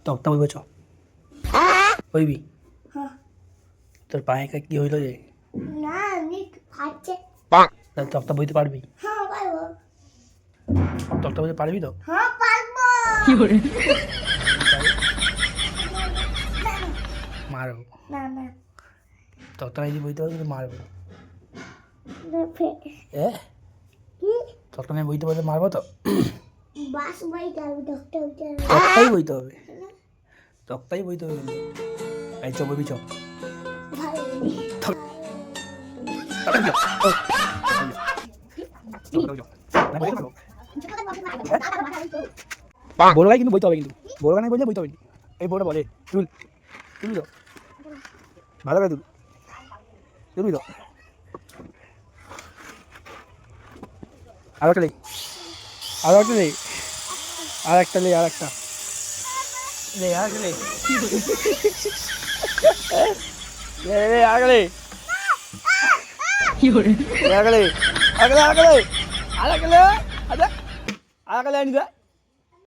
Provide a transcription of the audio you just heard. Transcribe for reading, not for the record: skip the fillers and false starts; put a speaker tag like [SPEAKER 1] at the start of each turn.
[SPEAKER 1] তক্তা বইব চ বইবি তোর পায়ে কি হইলো যে
[SPEAKER 2] না আমি খাচ্ছে
[SPEAKER 1] তাহলে তক্তা বইতে পারবি
[SPEAKER 2] হ্যাঁ পারবো
[SPEAKER 1] তক্তা বইতে পারবি তো
[SPEAKER 2] হ্যাঁ পারবো
[SPEAKER 1] মারবো
[SPEAKER 2] না না
[SPEAKER 1] তক্তা যদি বইতে পারবি তো মারবো এ
[SPEAKER 2] কি
[SPEAKER 1] তক্তা নিয়ে বইতে পারলে মারবো তো
[SPEAKER 2] বাস বাই যাবে ডক্টর
[SPEAKER 1] তক্তাই বইতে হবে তক্তাই বইতে হবে কিন্তু এই চ বইবি চ
[SPEAKER 2] ভালো
[SPEAKER 1] বড় গাই কিন্তু বইতে হবে কিন্তু বড় গানে বললে বইতে হবে এই বড়টা বলে তুল তুলবি তো ভালো করে তুলবি তো আর একটা নেই আর একটা নেই আর একটা নেই আর একটা নেই আর একটা নেই আগলে আগলে আগলে আগলে আগলে আগলে আগলে আনি দা